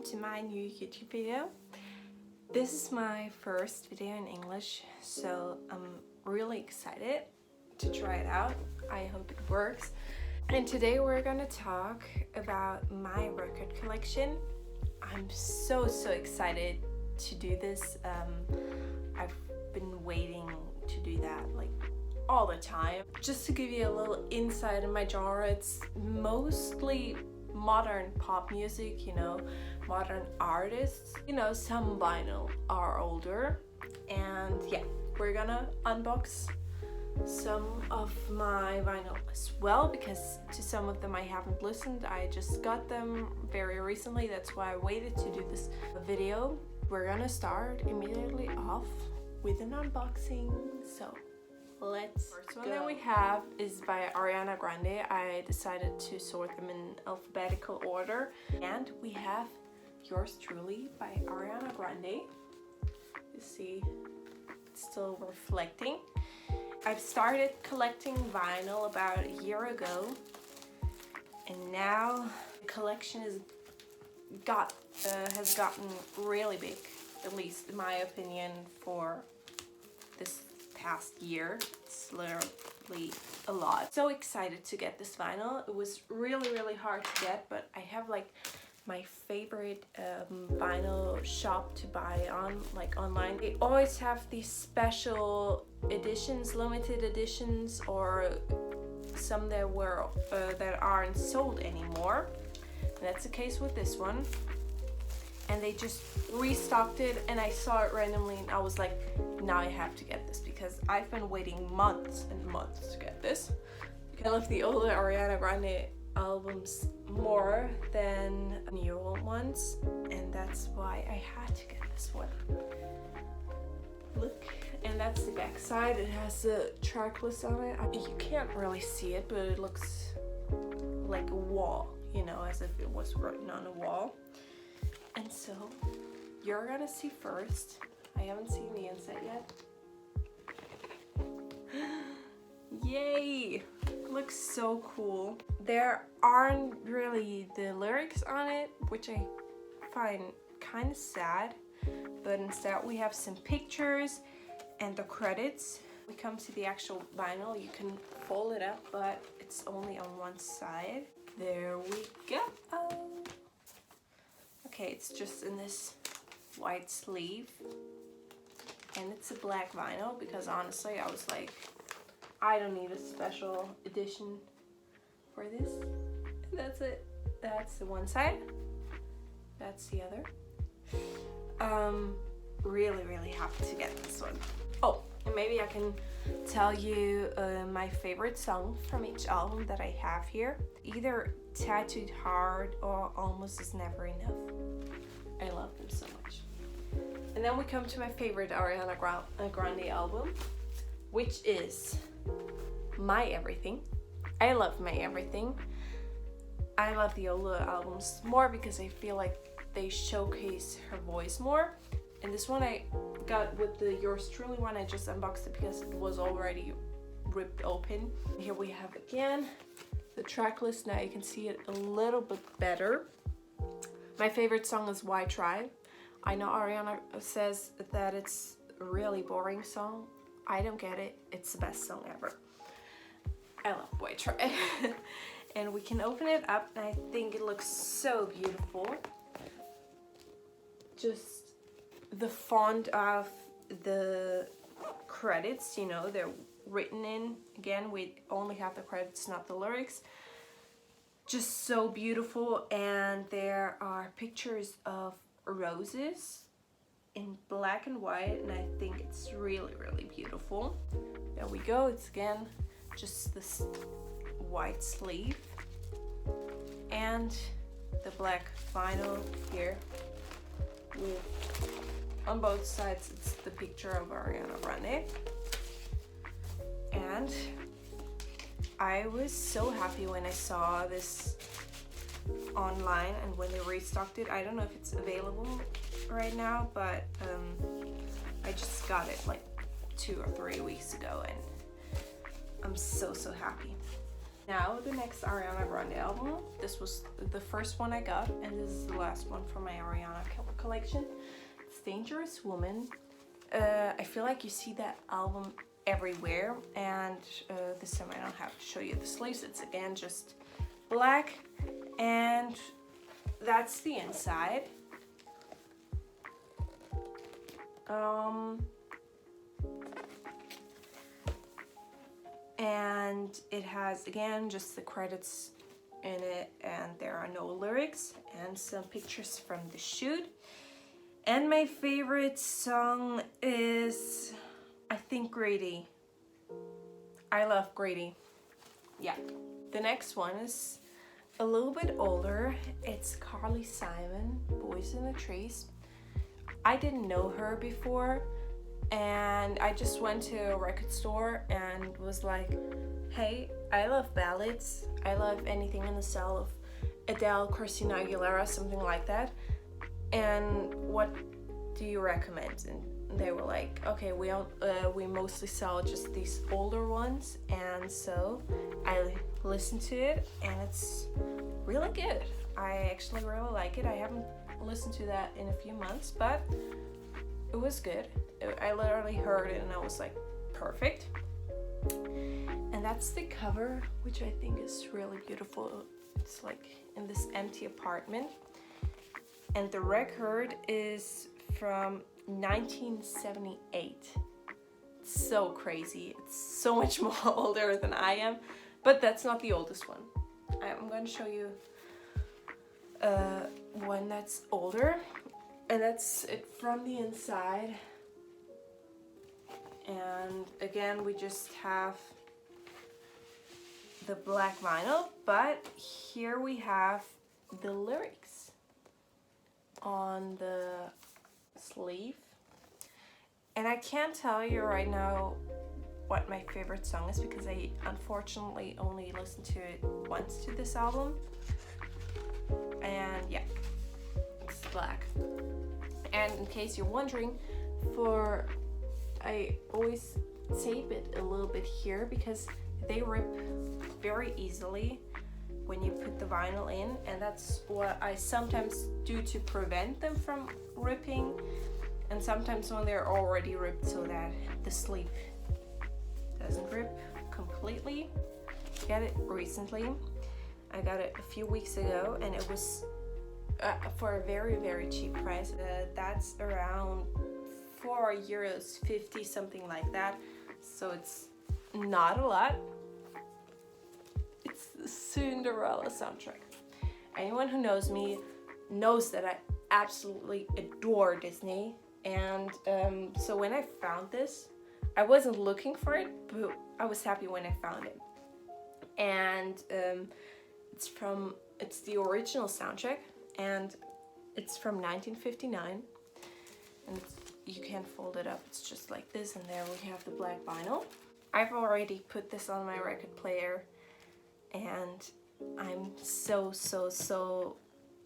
to my new YouTube video. This is my first video in English, so I'm really excited to try it out. I hope it works. And today we're gonna talk about my record collection. I'm so excited to do this. I've been waiting to do that like all the time. Just to give you a little insight in my genre, it's mostly modern pop music, you know, modern artists. You know, some vinyl are older, and yeah, we're gonna unbox some of my vinyl as well, because to some of them I haven't listened. I just got them very recently, that's why I waited to do this video. We're gonna start immediately off with an unboxing, so let's go. First one that we have is by Ariana Grande. I decided to sort them in alphabetical order, and we have Yours Truly by Ariana Grande. You see it's still reflecting. I've started collecting vinyl about a year ago, and now the collection has gotten really big, at least in my opinion, for this past year. It's literally a lot. So excited to get this vinyl. It was really hard to get, but I have like my favorite vinyl shop to buy online. They always have these special editions, limited editions, or some that aren't sold anymore. And that's the case with this one. And they just restocked it, and I saw it randomly, and I was like, now I have to get this, because I've been waiting months and months to get this. I love the older Ariana Grande albums more than newer ones, and that's why I had to get this one. Look, and that's the back side. It has a track list on it. You can't really see it, but it looks like a wall, you know, as if it was written on a wall. And so you're gonna see first. I haven't seen the inside yet. Yay! Looks so cool. There aren't really the lyrics on it, which I find kind of sad, but instead we have some pictures and the credits. We come to the actual vinyl. You can fold it up, but it's only on one side. There we go. Okay, it's just in this white sleeve, and it's a black vinyl, because honestly I was like, I don't need a special edition for this. And that's it. That's the one side, that's the other. Really happy to get this one. Oh, and maybe I can tell you my favorite song from each album that I have here. Either Tattooed Hard or Almost Is Never Enough. I love them so much. And then we come to my favorite Ariana Grande album, which is My Everything. I love My Everything. I love the older albums more because I feel like they showcase her voice more. And this one I got with the Yours Truly one. I just unboxed it because it was already ripped open. Here we have again the track list. Now you can see it a little bit better. My favorite song is Why Try. I know Ariana says that it's a really boring song. I don't get it. It's the best song ever. I love Why Try. And we can open it up, and I think it looks so beautiful. Just the font of the credits, you know, they're written in. Again, we only have the credits, not the lyrics. Just so beautiful. And there are pictures of roses in black and white, and I think it's really beautiful. There we go. It's again just this white sleeve and the black vinyl here with, on both sides, it's the picture of Ariana Grande. And I was so happy when I saw this online and when they restocked it. I don't know if it's available right now, but I just got it like 2 or 3 weeks ago, and I'm so happy. Now the next Ariana Grande album. This was the first one I got, and this is the last one from my Ariana collection. It's Dangerous Woman. I feel like you see that album everywhere, and this time I don't have to show you the sleeves. It's again just black, and that's the inside. And it has again just the credits in it, and there are no lyrics, and some pictures from the shoot. And my favorite song is, I think, Greedy. I love Greedy. Yeah. The next one is a little bit older. It's Carly Simon, Boys in the Trees. I didn't know her before, and I just went to a record store and was like, hey, I love ballads. I love anything in the style of Adele, Christina Aguilera, something like that. And what do you recommend? And they were like, okay, we mostly sell just these older ones. And so I listened to it, and it's really good. I actually really like it. I haven't listened to that in a few months, but it was good. I literally heard it and I was like, perfect. And that's the cover, which I think is really beautiful. It's like in this empty apartment. And the record is from 1978. It's so crazy. It's so much more older than I am, but that's not the oldest one. I'm going to show you one that's older, and that's it from the inside. And again, we just have the black vinyl, but here we have the lyrics on the sleeve. And I can't tell you right now what my favorite song is, because I unfortunately only listened to it once to this album. And yeah, it's black. And in case you're wondering, I always tape it a little bit here because they rip very easily when you put the vinyl in, and that's what I sometimes do to prevent them from ripping, and sometimes when they're already ripped so that the sleeve doesn't rip completely. I got it recently. I got it a few weeks ago, and it was for a very, very cheap price. That's around €4.50, something like that. So it's not a lot. It's the Cinderella soundtrack. Anyone who knows me knows that I absolutely adore Disney. And so when I found this, I wasn't looking for it, but I was happy when I found it. And it's the original soundtrack, and it's from 1959, and you can fold it up. It's just like this, and there we have the black vinyl. I've already put this on my record player, and I'm so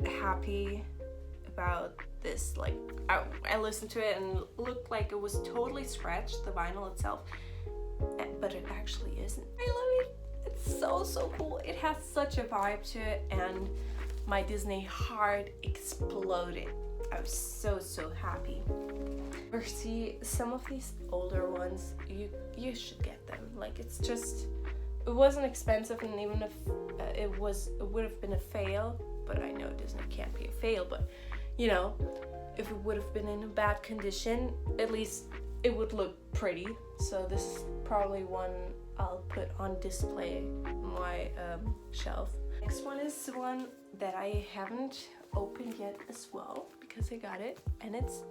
happy about this. Like, I listened to it and it looked like it was totally scratched, the vinyl itself, but it actually isn't. I love it. It's so cool. It has such a vibe to it, and my Disney heart exploded. I was so happy. Or see, some of these older ones, you should get them. Like, it's just, it wasn't expensive, and even if it would have been a fail, but I know Disney can't be a fail, but you know, if it would have been in a bad condition, at least it would look pretty. So this is probably one I'll put on display on my shelf. Next one is one that I haven't opened yet as well, because I got it, and it's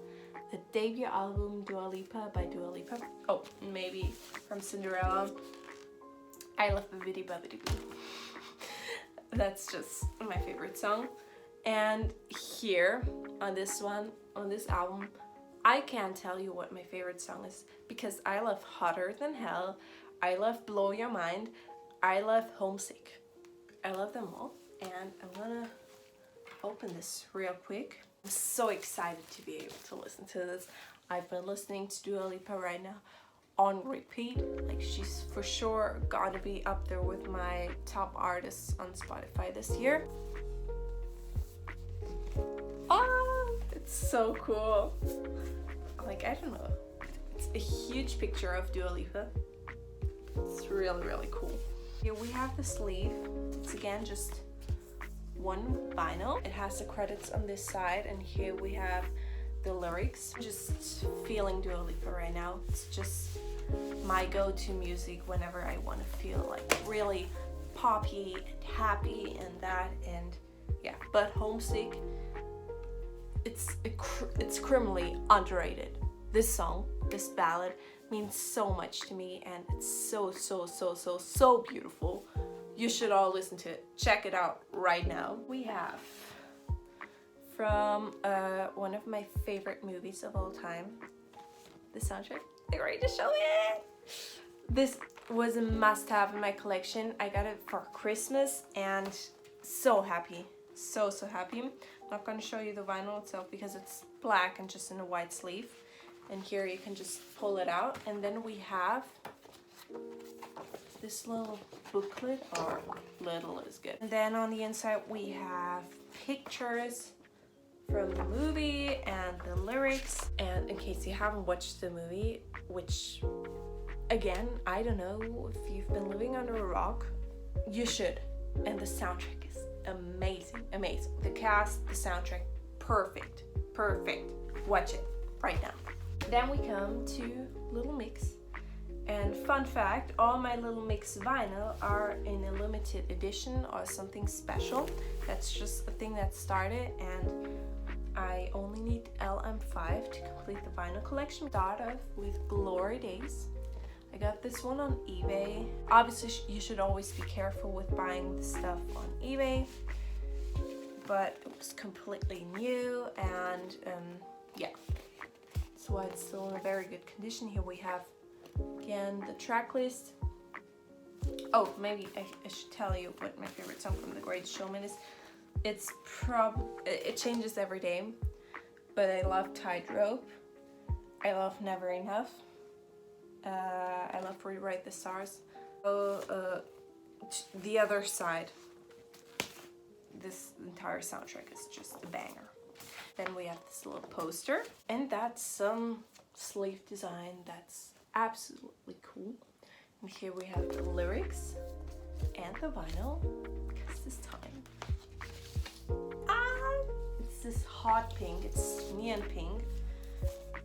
the debut album Dua Lipa by Dua Lipa. Oh, maybe from Cinderella. I love Bibbidi Bobbidi Boo. That's just my favorite song. And here on this album, I can't tell you what my favorite song is, because I love Hotter Than Hell, I love Blow Your Mind, I love Homesick. I love them all, and I'm gonna open this real quick. I'm so excited to be able to listen to this. I've been listening to Dua Lipa right now on repeat. Like, she's for sure gotta be up there with my top artists on Spotify this year. It's so cool. Like, I don't know, it's a huge picture of Dua Lipa. It's really, really cool. Here we have the sleeve. It's again just one vinyl. It has the credits on this side, and here we have the lyrics. I'm just feeling Dua Lipa right now. It's just my go-to music whenever I want to feel like really poppy and happy and that, and yeah. But Homesick, it's criminally underrated. This song, this ballad, means so much to me, and it's so beautiful. You should all listen to it. Check it out right now. We have from one of my favorite movies of all time, the soundtrack. I'm ready to show it. This was a must-have in my collection. I got it for Christmas and so happy. So happy. I'm not going to show you the vinyl itself because it's black and just in a white sleeve. And here you can just pull it out. And then we have this little booklet, or little is good. And then on the inside we have pictures from the movie and the lyrics. And in case you haven't watched the movie, which again, I don't know if you've been living under a rock, you should. And the soundtrack is amazing. The cast, the soundtrack, perfect. Watch it right now. Then we come to Little Mix. And fun fact, all my Little Mix vinyl are in a limited edition or something special. That's just a thing that started, and I only need LM5 to complete the vinyl collection. Start off with Glory Days. I got this one on eBay. Obviously, you should always be careful with buying the stuff on eBay, but it was completely new, and yeah, that's why it's still in a very good condition. Here we have again the track list. Oh, maybe I should tell you what my favorite song from The Greatest Showman is. It changes every day, but I love Tightrope. I love Never Enough. I love Rewrite the Stars. The Other Side. This entire soundtrack is just a banger. Then we have this little poster, and that's some sleeve design that's absolutely cool. And here we have the lyrics and the vinyl. Because this time, it's this hot pink. It's neon pink.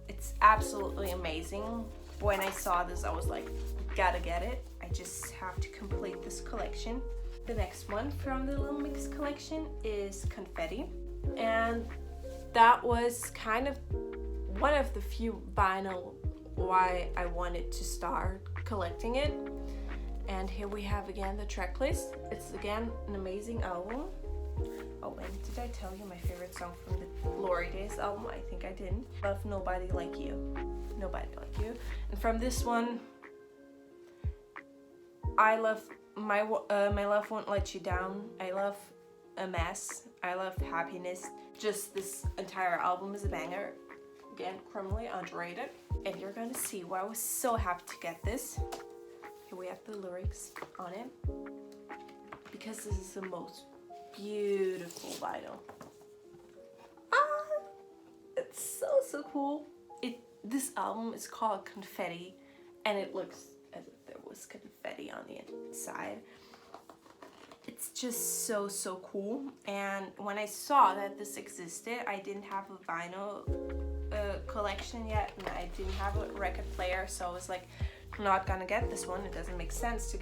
It's absolutely amazing. When I saw this, I was like, gotta get it. I just have to complete this collection. The next one from the Little Mix collection is Confetti, and that was kind of one of the few vinyl why I wanted to start collecting it. And here we have again the track list. It's again an amazing album. Oh, and did I tell you my favorite song from the Glory Days album? I think I didn't. Love Nobody Like You. Nobody Like You. And from this one, I love My Love Won't Let You Down. I love A Mess. I love Happiness. Just this entire album is a banger. Again, criminally underrated. And you're gonna see why I was so happy to get this. Here we have the lyrics on it. Because this is the most beautiful vinyl. It's so cool. This album is called Confetti, and it looks as if there was confetti on the inside. It's just so cool. And when I saw that this existed, I didn't have a vinyl collection yet, and I didn't have a record player, so I was like, I'm not gonna get this one. It doesn't make sense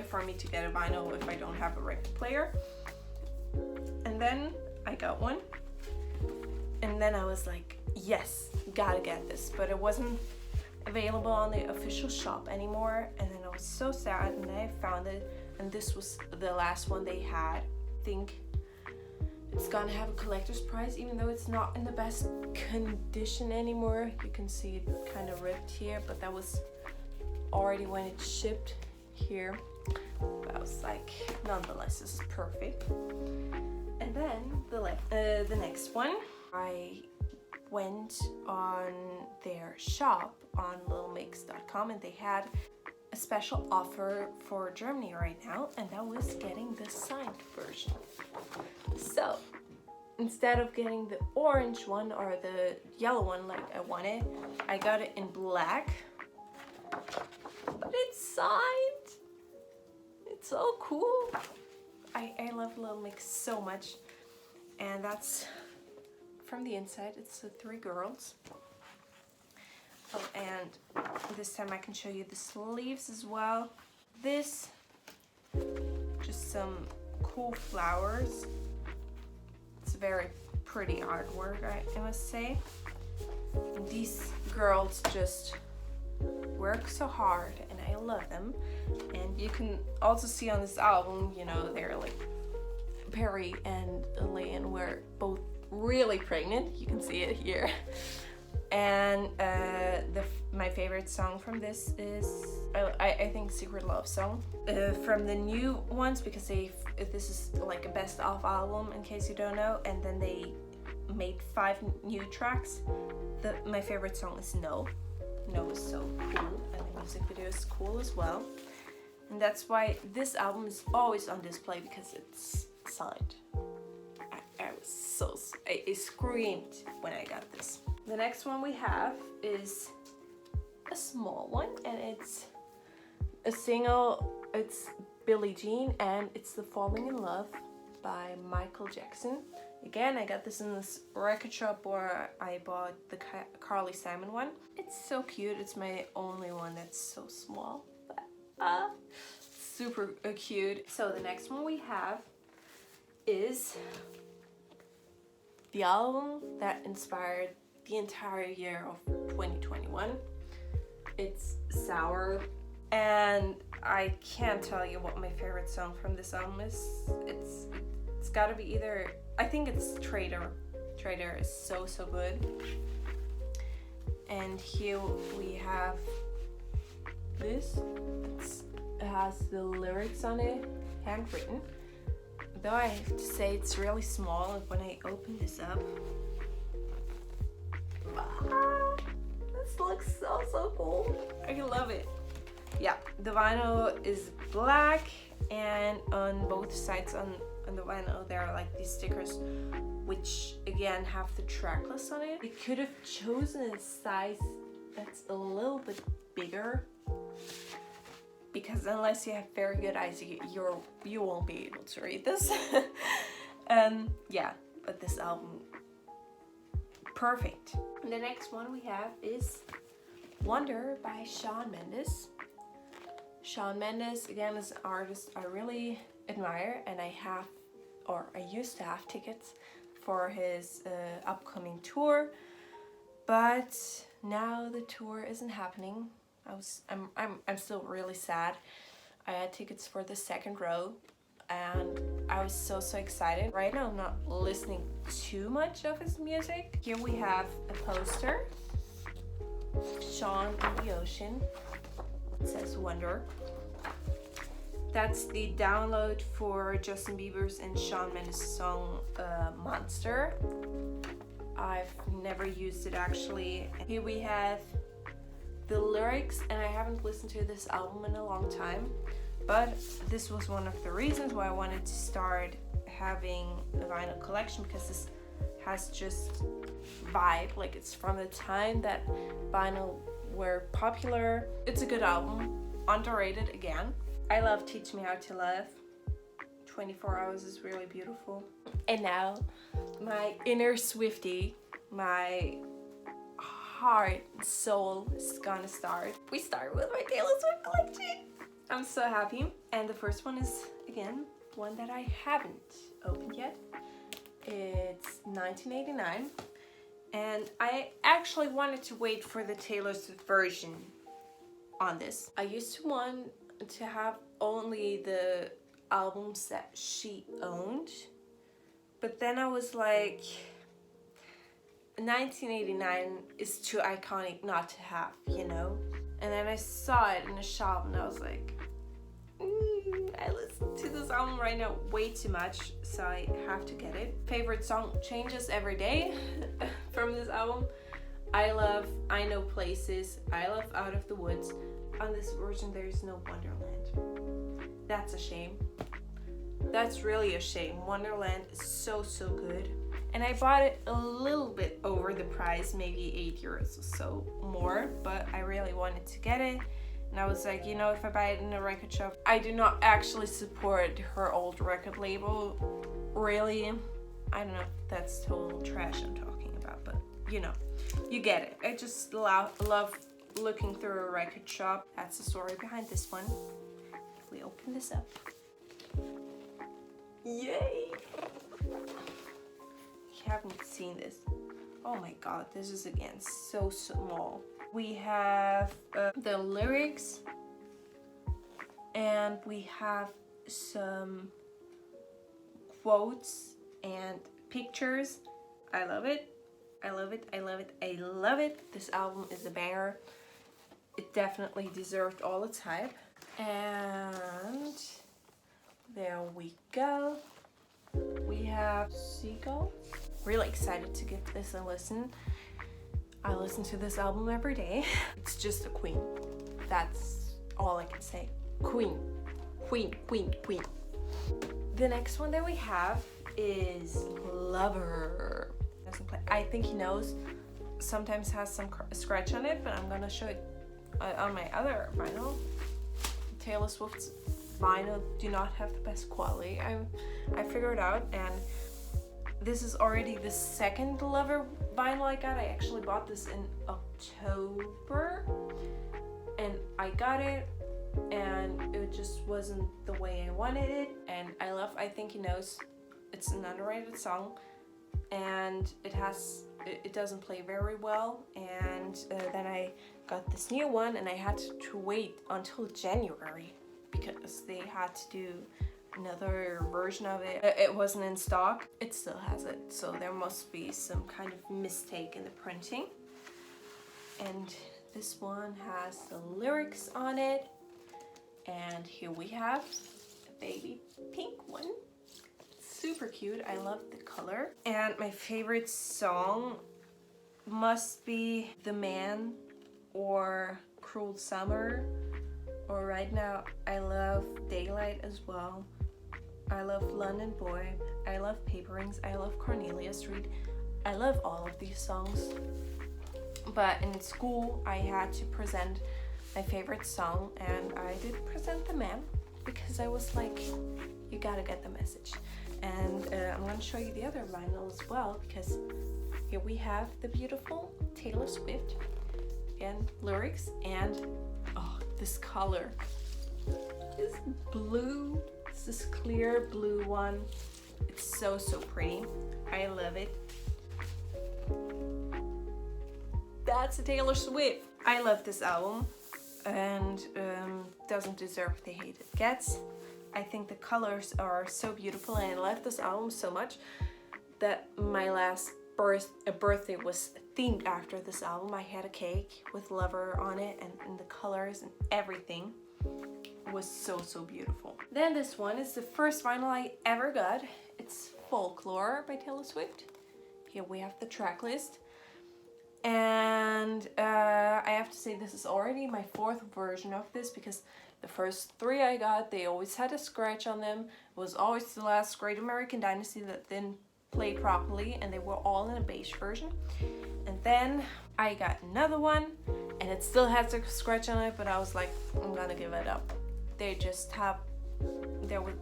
for me to get a vinyl if I don't have a record player. And then I got one, and then I was like, yes, gotta get this. But it wasn't available on the official shop anymore, and then I was so sad, and then I found it, and this was the last one they had. I think it's gonna have a collector's price, even though it's not in the best condition anymore. You can see it kind of ripped here, but that was already when it shipped here. But I was like, nonetheless, this is perfect. And then the next one, I went on their shop on littlemix.com and they had a special offer for Germany right now, and that was getting the signed version. So instead of getting the orange one or the yellow one like I wanted, I got it in black. But it's signed. It's so cool. I love Little Mix so much. And that's from the inside. It's the 3 girls. Oh, and this time I can show you the sleeves as well. This, just some cool flowers. It's very pretty artwork, I must say. And these girls just work so hard and I love them. And you can also see on this album, you know, they're like Perry and Elaine were both really pregnant. You can see it here. And my favorite song from this is I think Secret Love Song. From the new ones, because this is like a best of album in case you don't know, and then they made 5 new tracks. My favorite song is No. No is so cool, and the music video is cool as well. And that's why this album is always on display, because it's signed. I screamed when I got this. The next one we have is a small one, and it's a single. It's Billie Jean, and it's the Falling in Love by Michael Jackson. Again, I got this in this record shop where I bought the Carly Simon one. It's so cute. It's my only one that's so small, but super cute. So the next one we have is the album that inspired the entire year of 2021. It's Sour, and I can't tell you what my favorite song from this album is. It's gotta be either, I think it's Traitor. Traitor is so good. And here we have this. It has the lyrics on it, handwritten. Though I have to say it's really small when I open this up. This looks so cool. I love it. Yeah, the vinyl is black, and on both sides on the vinyl there are like these stickers, which again have the track list on it. They could have chosen a size that's a little bit bigger, because unless you have very good eyes, you won't be able to read this. Yeah, but this album, perfect. And the next one we have is Wonder by Shawn Mendes. Shawn Mendes, again, is an artist I really admire, and I used to have tickets for his upcoming tour, but now the tour isn't happening. I'm still really sad. I had tickets for the 2nd row, and I was so excited. Right now I'm not listening too much of his music. Here we have a poster, Shawn in the Ocean. It says Wonder. That's the download for Justin Bieber's and Shawn Mendes' song Monster. I've never used it actually. Here we have the lyrics, and I haven't listened to this album in a long time, but this was one of the reasons why I wanted to start having a vinyl collection, because this has just vibe, like it's from the time that vinyl were popular. It's a good album, underrated again. I love Teach Me How to Love. 24 Hours is really beautiful. And now my inner Swiftie, my heart and soul is gonna start. We start with my Taylor Swift collection. I'm so happy. And the first one is, again, one that I haven't opened yet. It's 1989. And I actually wanted to wait for the Taylor Swift version on this. I used to want to have only the albums that she owned, but then I was like, 1989 is too iconic not to have, you know? And then I saw it in a shop and I was like, I listen to this album right now way too much, so I have to get it. Favorite song changes every day. from this album. I love I Know Places, I love Out of the Woods. On this version there is no Wonderland. That's a shame. That's really a shame. Wonderland is so good. And I bought it a little bit over the price, maybe €8 or so more, but I really wanted to get it. And I was like, you know, if I buy it in a record shop, I do not actually support her old record label, really. I don't know if that's total trash I'm talking about, but you know, you get it. I just love looking through a record shop. That's the story behind this one. If we open this up. Yay! You haven't seen this. Oh my god, this is again so small. We have the lyrics and we have some quotes and pictures. I love it. I love it. I love it. I love it. This album is a banger. It definitely deserved all its hype. And there we go. We have Seagull. Really excited to give this a listen. I listen to this album every day. It's just a queen. That's all I can say. Queen. Queen, queen, queen. The next one that we have is Lover. Doesn't play. I think he knows. Sometimes has some scratch on it, but I'm gonna show it on my other vinyl. Taylor Swift's vinyl do not have the best quality. I figured out, and this is already the second Lover vinyl I got. I actually bought this in October, and I got it, and it just wasn't the way I wanted it. And I love I Think He Knows. It's an underrated song, and it doesn't play very well. And then I got this new one, and I had to wait until January because they had to do another version of it. It wasn't in stock. It still has it, so there must be some kind of mistake in the printing. And this one has the lyrics on it, and here we have a baby pink one. Super cute. I love the color. And my favorite song must be The Man or Cruel Summer, or right now I love Daylight as well. I love London Boy. I love Paper Rings. I love Cornelia Street. I love all of these songs. But in school I had to present my favorite song, and I did present The Man because I was like, you gotta get the message. And I'm gonna show you the other vinyl as well, because here we have the beautiful Taylor Swift and lyrics, and oh, this color is blue. It's this clear blue one. It's so pretty. I love it. That's a Taylor Swift. I love this album, and doesn't deserve the hate it gets. I think the colors are so beautiful, and I love this album so much that my last birthday was themed after this album. I had a cake with Lover on it, and the colors and everything was so beautiful. Then this one is the first vinyl I ever got. It's Folklore by Taylor Swift. Here we have the track list. And I have to say this is already my fourth version of this, because the first three I got, they always had a scratch on them. It was always the last Great American Dynasty that didn't play properly, and they were all in a beige version. And then I got another one, and it still has a scratch on it, but I was like, I'm gonna give it up. They just have,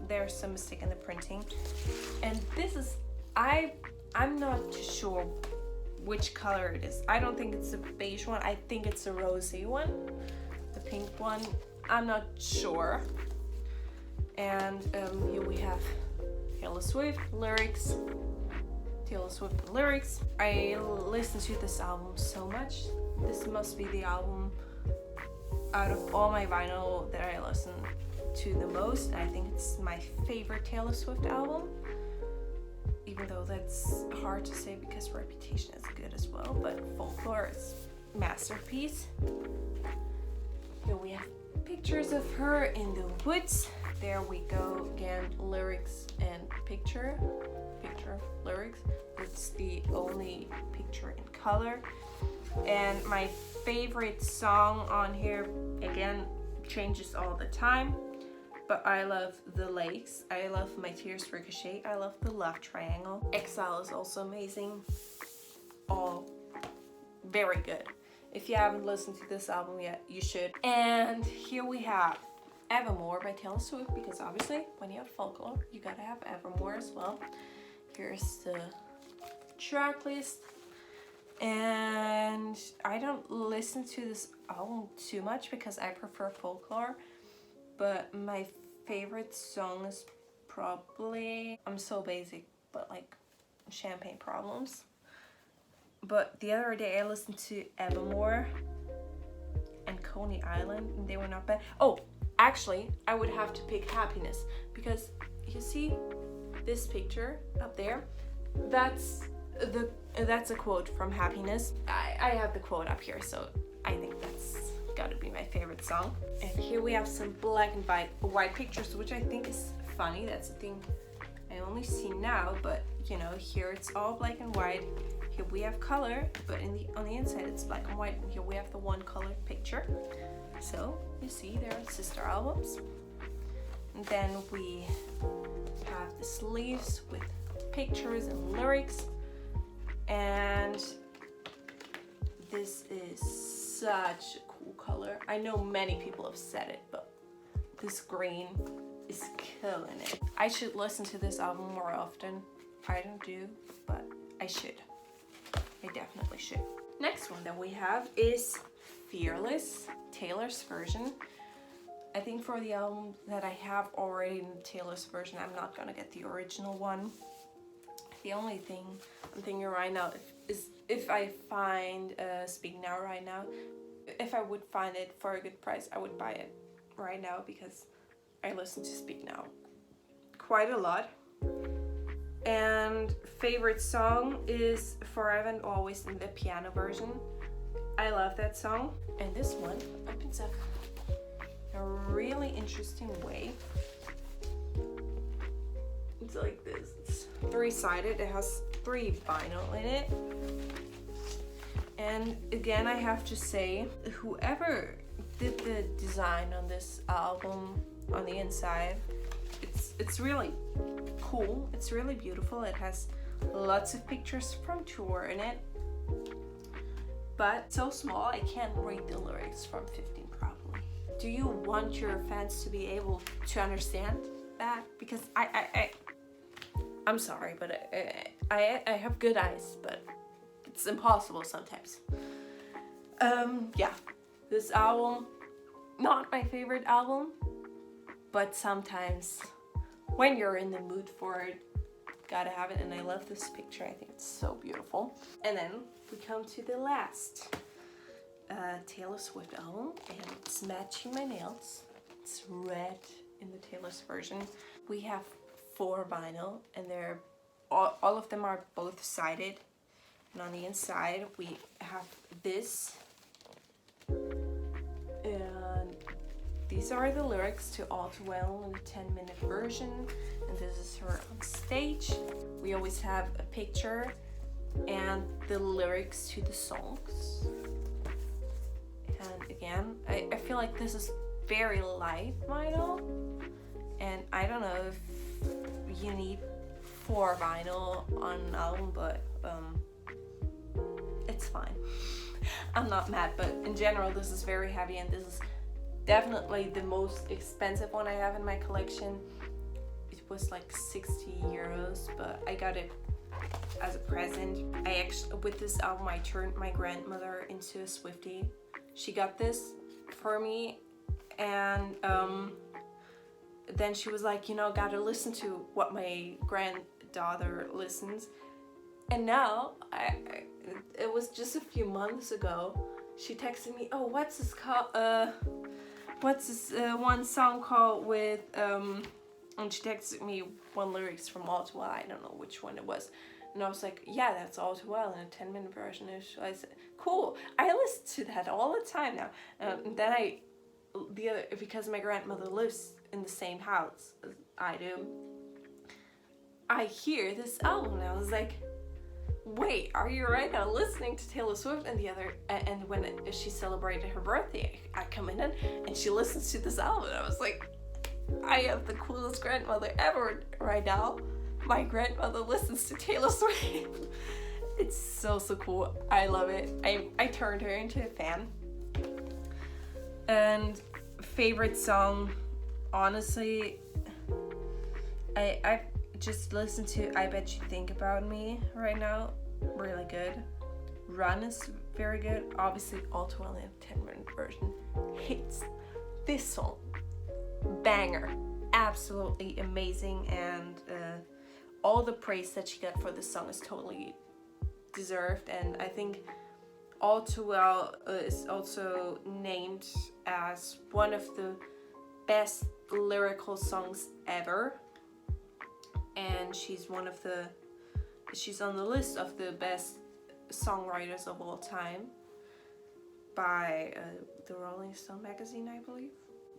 there's some mistake in the printing. And this is, I'm not too sure which color it is. I don't think it's a beige one. I think it's a rosy one. The pink one, I'm not sure. And here we have Taylor Swift lyrics. Taylor Swift lyrics. I listen to this album so much. This must be the album out of all my vinyl that I listen to the most. I think it's my favorite Taylor Swift album. Even though that's hard to say because Reputation is good as well, but Folklore is masterpiece. Here we have pictures of her in the woods. There we go again, lyrics and picture. picture lyrics. It's the only picture in color. And my favorite song on here, again, changes all the time, but I love The Lakes, I love My Tears Ricochet, I love The Love Triangle. Exile is also amazing. All very good. If you haven't listened to this album yet, you should. And here we have Evermore by Taylor Swift, because obviously when you have folklore, you gotta have Evermore as well. Here's the track list. And I don't listen to this album too much because I prefer folklore, but my favorite song is probably, I'm so basic, but like Champagne Problems. But the other day I listened to Evermore and Coney Island, and they were not bad. Oh, actually, I would have to pick Happiness, because you see this picture up there? That's a quote from Happiness. I have the quote up here, so I think that's gotta be my favorite song. And here we have some black and white pictures, which I think is funny. That's the thing I only see now, but you know, here it's all black and white. Here we have color, but on the inside it's black and white. And here we have the one color picture. So you see, there are sister albums. And then we have the sleeves with pictures and lyrics. And this is such a cool color. I know many people have said it, but this green is killing it. I should listen to this album more often. I don't do, but I should. I definitely should. Next one that we have is Fearless, Taylor's version. I think for the album that I have already in Taylor's version, I'm not gonna get the original one. The only thing I'm thinking right now is if I find Speak Now right now, if I would find it for a good price, I would buy it right now, because I listen to Speak Now quite a lot. And favorite song is Forever and Always in the piano version. I love that song. And this one opens up a really interesting way. It's like this. It's three-sided. It has 3 vinyl in it. And again, I have to say, whoever did the design on this album on the inside, it's really cool. It's really beautiful. It has lots of pictures from tour in it, but so small I can't read the lyrics from 15 probably. Do you want your fans to be able to understand that? Because I'm sorry, but I have good eyes, but it's impossible sometimes. Yeah, this album, not my favorite album, but sometimes when you're in the mood for it, gotta have it. And I love this picture. I think it's so beautiful. And then we come to the last Taylor Swift album, and it's Matching My Nails. It's red in the Taylor's version. We have 4 vinyl, and they're all of them are both sided. And on the inside we have this, and these are the lyrics to All Too Well in the 10-minute version, and this is her on stage. We always have a picture and the lyrics to the songs. And again, I feel like this is very light vinyl, and I don't know if you need 4 vinyl on an album, but it's fine. I'm not mad, but in general this is very heavy, and this is definitely the most expensive one I have in my collection. It was like 60 euros, but I got it as a present. I actually, with this album, I turned my grandmother into a Swiftie. She got this for me, and then she was like, you know, gotta listen to what my granddaughter listens. And now, it was just a few months ago, she texted me, oh, what's this one song called with, and she texted me one lyrics from All Too Well. I don't know which one it was. And I was like, yeah, that's All Too Well in a 10-minute version. And I said, cool, I listen to that all the time now. And then because my grandmother lives in the same house as I do, I hear this album and I was like, wait, are you right now listening to Taylor Swift? And when she celebrated her birthday, I come in and she listens to this album and I was like, I have the coolest grandmother ever right now. My grandmother listens to Taylor Swift. It's so cool. I love it. I turned her into a fan. And favorite song, honestly, I just listened to I Bet You Think About Me right now. Really good. Run is very good. Obviously, All Too Well in a 10-minute version hits. This song, banger. Absolutely amazing, and all the praise that she got for this song is totally deserved. And I think All Too Well is also named as one of the best lyrical songs ever, and she's on the list of the best songwriters of all time by the Rolling Stone magazine, I believe.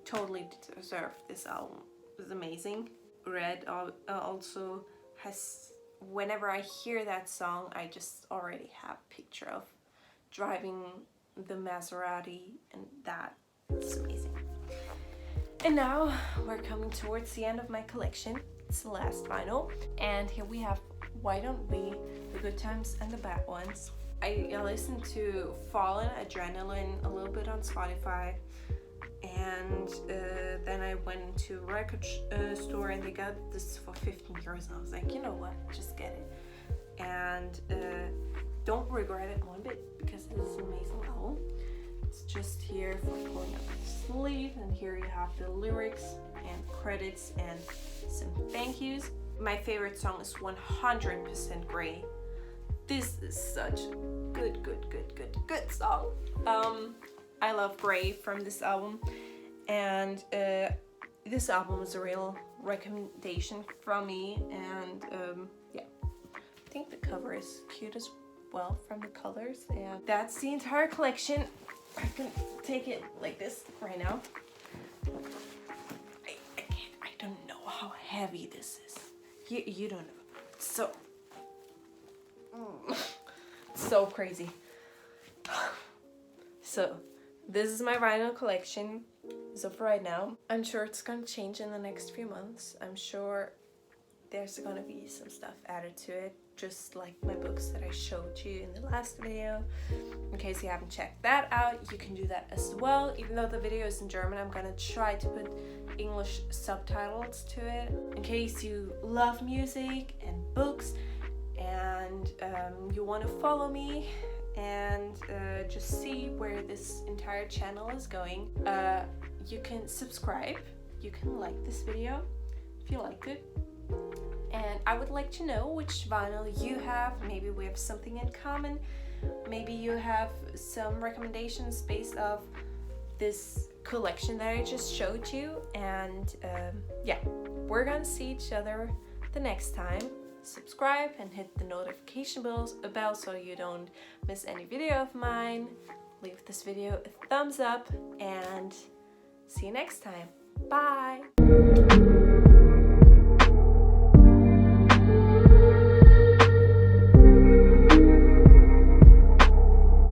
Totally deserved. This album is amazing. Red also has, whenever I hear that song, I just already have a picture of driving the Maserati, and that's amazing. And now we're coming towards the end of my collection. It's the last vinyl, and here we have Why Don't We, The Good Times and the Bad Ones. I listened to Fallen, Adrenaline a little bit on Spotify, and then I went to a record store and they got this for 15 euros, and I was like, you know what, just get it. And don't regret it one bit, because it is an amazing album. It's just here for pulling up the sleeve, and here you have the lyrics and credits and some thank yous. My favorite song is 100% Grey. This is such a good song. I love Grey from this album, and this album is a real recommendation from me. And yeah, I think the cover is cute as well from the colors, and that's the entire collection. I can take it like this right now. I don't know how heavy this is. You don't know. So so crazy. So this is my vinyl collection as of right now. I'm sure it's gonna change in the next few months. I'm sure there's gonna be some stuff added to it, just like my books that I showed you in the last video. In case you haven't checked that out, you can do that as well. Even though the video is in German, I'm gonna try to put English subtitles to it. In case you love music and books, and you want to follow me and just see where this entire channel is going, you can subscribe, you can like this video if you liked it. And I would like to know which vinyl you have. Maybe we have something in common. Maybe you have some recommendations based off this collection that I just showed you. And yeah, we're gonna see each other the next time. Subscribe and hit the notification bell so you don't miss any video of mine. Leave this video a thumbs up and see you next time. Bye!